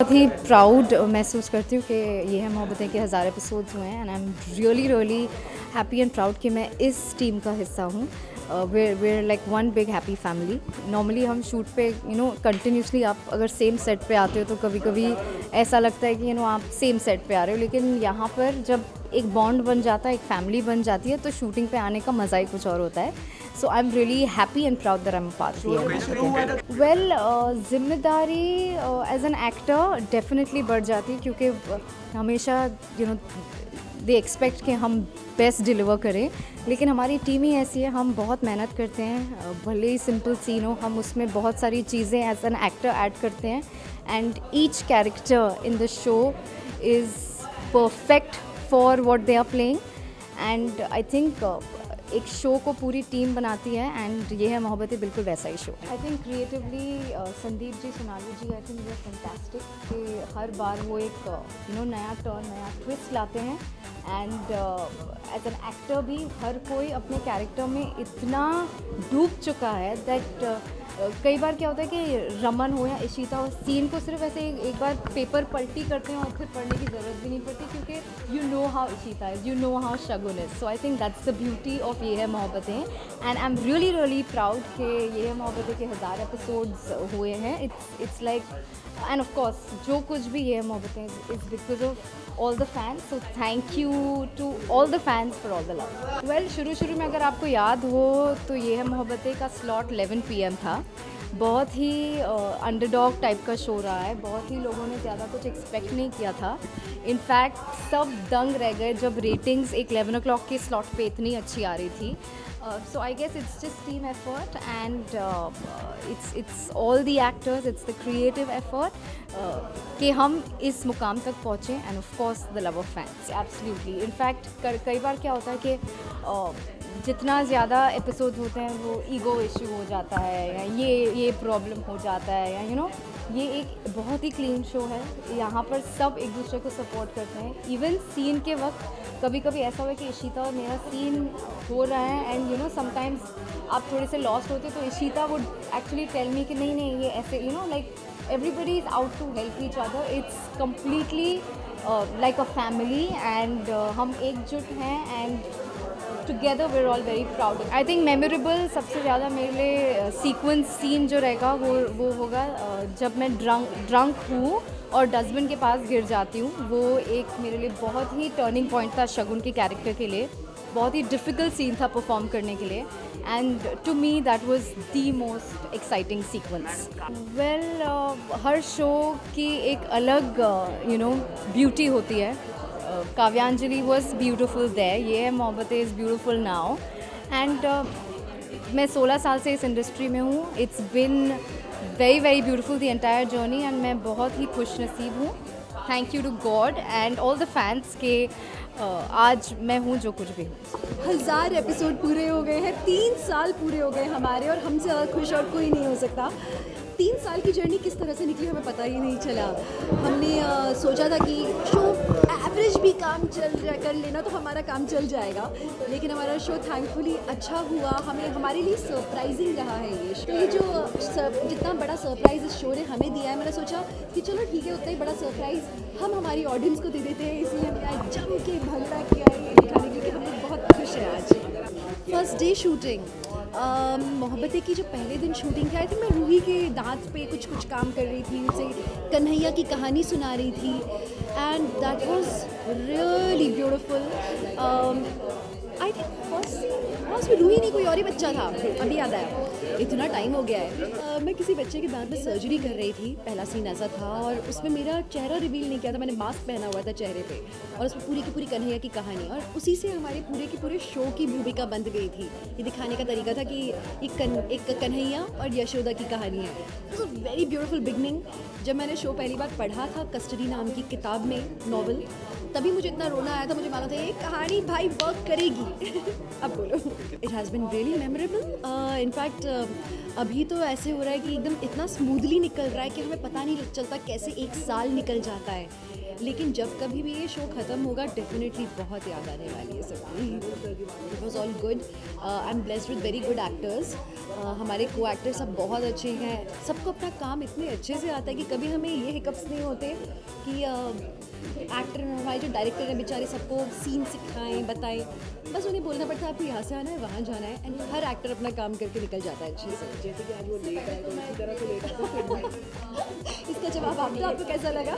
बहुत ही प्राउड महसूस करती हूँ कि ये है मोहब्बतें के 1000 एपिसोड्स हुए हैं and I am really happy and proud कि मैं इस टीम का हिस्सा हूँ। We're like one big happy family. Normally हम शूट पे कंटिन्यूसली आप अगर सेम सेट पे आते हो तो कभी कभी ऐसा लगता है कि आप सेम सेट पे आ रहे हो, लेकिन यहाँ पर जब एक बॉन्ड बन जाता है, एक फैमिली बन जाती है, तो शूटिंग पे आने का मज़ा ही कुछ और होता है। So I am really happy and proud that I am part here. Well, जिम्मेदारी एज एन एक्टर डेफिनेटली बढ़ जाती है, क्योंकि हमेशा दे एक्सपेक्ट कि हम बेस्ट डिलीवर करें, लेकिन हमारी टीम ही ऐसी है, हम बहुत मेहनत करते हैं। भले ही सिंपल सीन हो, हम उसमें बहुत सारी चीज़ें एज एन एक्टर ऐड करते हैं and each character in the show is perfect for what they are playing and I think एक शो को पूरी टीम बनाती है एंड ये है मोहब्बतें बिल्कुल वैसा ही show. I think creatively Sandeep ji, Sonali ji, I think ये फैंटास्टिक कि हर बार वो एक नया टर्न, नया ट्विस्ट लाते हैं एंड एज एन एक्टर भी हर कोई अपने कैरेक्टर में इतना डूब चुका है दैट कई बार क्या होता है कि रमन हो या इशिता हो, सीन को सिर्फ ऐसे एक बार पेपर पलटी करते हैं और फिर पढ़ने की ज़रूरत भी नहीं पड़ती, क्योंकि you know how Ishita is, you know how Shagun is. So I think that's the beauty of Yeh Hai Mohabbatein and I am really proud कि ये है मोहब्बतें के 1000 एपिसोड्स हुए हैं। It's like and of course जो कुछ भी Yeh Hai Mohabbatein is because of all the fans. So thank you to all the fans for all the love. Well, शुरू में अगर आपको याद हो तो ये है मोहब्बतें का स्लॉट 11 PM था। बहुत ही अंडरडॉग टाइप का शो रहा है, बहुत ही लोगों ने ज़्यादा कुछ एक्सपेक्ट नहीं किया था। इनफैक्ट सब दंग रह गए जब रेटिंग्स एक 11 o'clock के स्लॉट पे इतनी अच्छी आ रही थी। So I guess it's just team effort and it's all the actors, it's the creative effort कि हम इस मुकाम तक पहुँचें and of course the love of fans, absolutely. In fact कई बार क्या होता है कि जितना ज़्यादा एपिसोड होते हैं वो ईगो इश्यू हो जाता है या ये प्रॉब्लम हो जाता है या ये एक बहुत ही क्लीन शो है। यहाँ पर सब एक दूसरे को सपोर्ट करते हैं। इवन सीन के वक्त कभी कभी ऐसा हुआ कि इशिता और मेरा सीन हो रहा है एंड समटाइम्स आप थोड़े से लॉस्ट होते तो Ishita would actually tell me कि नहीं ये ऐसे like everybody is out to help each other. It's completely like a family and हम एकजुट हैं and together we are all very proud. I think memorable सबसे ज़्यादा मेरे लिए सीक्वेंस सीन जो रहेगा वो होगा जब मैं ड्रंक हूँ और डस्टबिन के पास गिर जाती हूँ। वो एक मेरे लिए बहुत ही टर्निंग पॉइंट था शगुन के कैरेक्टर के लिए, बहुत ही डिफ़िकल्ट सीन था परफॉर्म करने के लिए and to me that was the most exciting sequence. Well, हर शो की एक अलग ब्यूटी होती है। काव्यांजलि was beautiful there, Yeh Hai Mohabbatein is beautiful now and मैं 16 साल से इस इंडस्ट्री में हूँ। It's been very beautiful the entire journey and मैं बहुत ही खुश नसीब हूँ। Thank you to God and all the fans के आज मैं हूँ जो कुछ भी हूँ। 1000 एपिसोड पूरे हो गए हैं, 3 साल पूरे हो गए हमारे और हमसे ज़्यादा खुश और कोई नहीं हो सकता। 3 साल की जर्नी किस तरह से निकली हमें पता ही नहीं चला। हमने सोचा था कि शो एवरेज भी काम कर लेना तो हमारा काम चल जाएगा, लेकिन हमारा शो थैंकफुली अच्छा हुआ। हमारे लिए सरप्राइजिंग रहा है ये शो। ये जो जितना बड़ा सरप्राइज़ इस शो ने हमें दिया है, मैंने सोचा कि चलो ठीक है, उतना ही बड़ा सरप्राइज़ हम हमारी ऑडियंस को दे देते हैं, इसलिए हमने आज जम के भंगड़ा किया है ये दिखाने के लिए कि हम लोग बहुत खुश हैं आज। फर्स्ट डे शूटिंग, मोहब्बतें की जो पहले दिन शूटिंग थी, आई थिंक मैं रूही के दांत पे कुछ काम कर रही थी, उसे कन्हैया की कहानी सुना रही थी and that was really beautiful. I think first में रूही नहीं, कोई और ही बच्चा था, अभी याद आया, इतना टाइम हो गया है। मैं किसी बच्चे के दांत में सर्जरी कर रही थी, पहला सीन ऐसा था और उसमें मेरा चेहरा रिवील नहीं किया था, मैंने मास्क पहना हुआ था चेहरे पे और उसमें पूरी की पूरी कन्हैया की कहानी, और उसी से हमारे पूरे के पूरे शो की भूमिका बंध गई थी। ये दिखाने का तरीका था कि एक कन्हैया और यशोदा की कहानी है। It's a very beautiful beginning. जब मैंने शो पहली बार पढ़ा था कस्टडी नाम की किताब में, नॉवल, तभी मुझे इतना रोना आया था, मुझे मालूम था ये कहानी भाई वर्क करेगी। अब बोलो, it has been really memorable. In fact अभी तो ऐसे हो रहा है कि एकदम इतना स्मूथली निकल रहा है कि हमें पता नहीं चलता कैसे एक साल निकल जाता है। लेकिन जब कभी भी ये शो ख़त्म होगा डेफिनेटली बहुत याद आने वाली है सबकी। It was all good. I am blessed with very good actors. हमारे को एक्टर सब बहुत अच्छे हैं, सबको अपना काम इतने अच्छे से आता है कि कभी हमें ये हिकअप्स नहीं होते कि एक्टर हमारे जो डायरेक्टर हैं बेचारे सबको सीन सिखाएं बताएं, बस उन्हें बोलना पड़ता है आपको यहाँ से आना है वहाँ जाना है, एंड हर एक्टर अपना काम करके निकल जाता है अच्छे से। जैसे कि आज वो लेट आए तो इसी तरह से लेट आए तो इसका जवाब आपको कैसा लगा?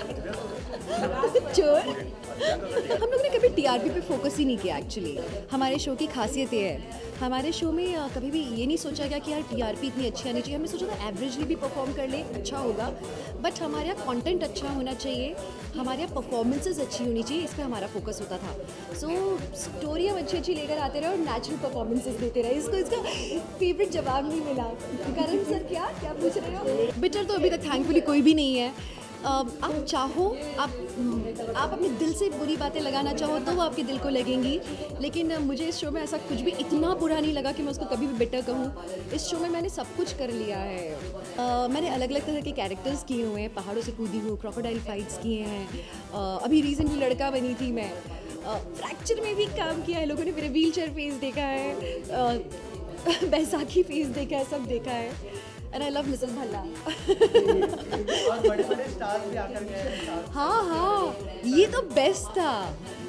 चोर। हम लोगों ने कभी टीआरपी पे फोकस ही नहीं किया एक्चुअली। हमारे शो की खासियत ये है, हमारे शो में कभी भी ये नहीं सोचा गया कि यार टीआरपी इतनी अच्छी आनी चाहिए। हमने सोचा था एवरेजली भी परफॉर्म कर ले अच्छा होगा, बट हमारे यहाँ कंटेंट अच्छा होना चाहिए, हमारे यहाँ परफॉर्मेंसेस अच्छी होनी चाहिए, इस पर हमारा फोकस होता था। सो स्टोरी हम अच्छी अच्छी लेकर आते रहे और नेचुरल परफॉर्मेंसेस देते रहे। इसका फेवरेट जवाब नहीं मिला। करण सर क्या पूछ रहे हो? बिटर तो अभी तक थैंकफुली कोई भी नहीं है। आप चाहो, आप अपने दिल से बुरी बातें लगाना चाहो तो वो आपके दिल को लगेंगी, लेकिन मुझे इस शो में ऐसा कुछ भी इतना बुरा नहीं लगा कि मैं उसको कभी भी बेटर कहूँ। इस शो में मैंने सब कुछ कर लिया है। मैंने अलग अलग तरह के कैरेक्टर्स किए हुए हैं, पहाड़ों से कूदी हूँ, क्रोकोडाइल फाइट्स किए हैं, अभी रिसेंटली लड़का बनी थी मैं, फ्रैक्चर में भी काम किया है, लोगों ने मेरे व्हील चेयर फेस देखा है, बैसाखी फेस देखा है, सब देखा है। And I love Mrs Bhalla. और बड़े बड़े स्टार्स भी आकर गए हैं। हाँ, ये तो बेस्ट था।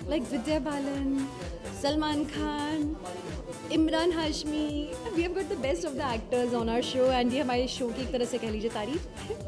Like Vidya Balan, Salman Khan, Emraan Hashmi. We have got the best of the actors on our show, and ये हमारे शो की एक तरह से कह लीजिए तारीफ।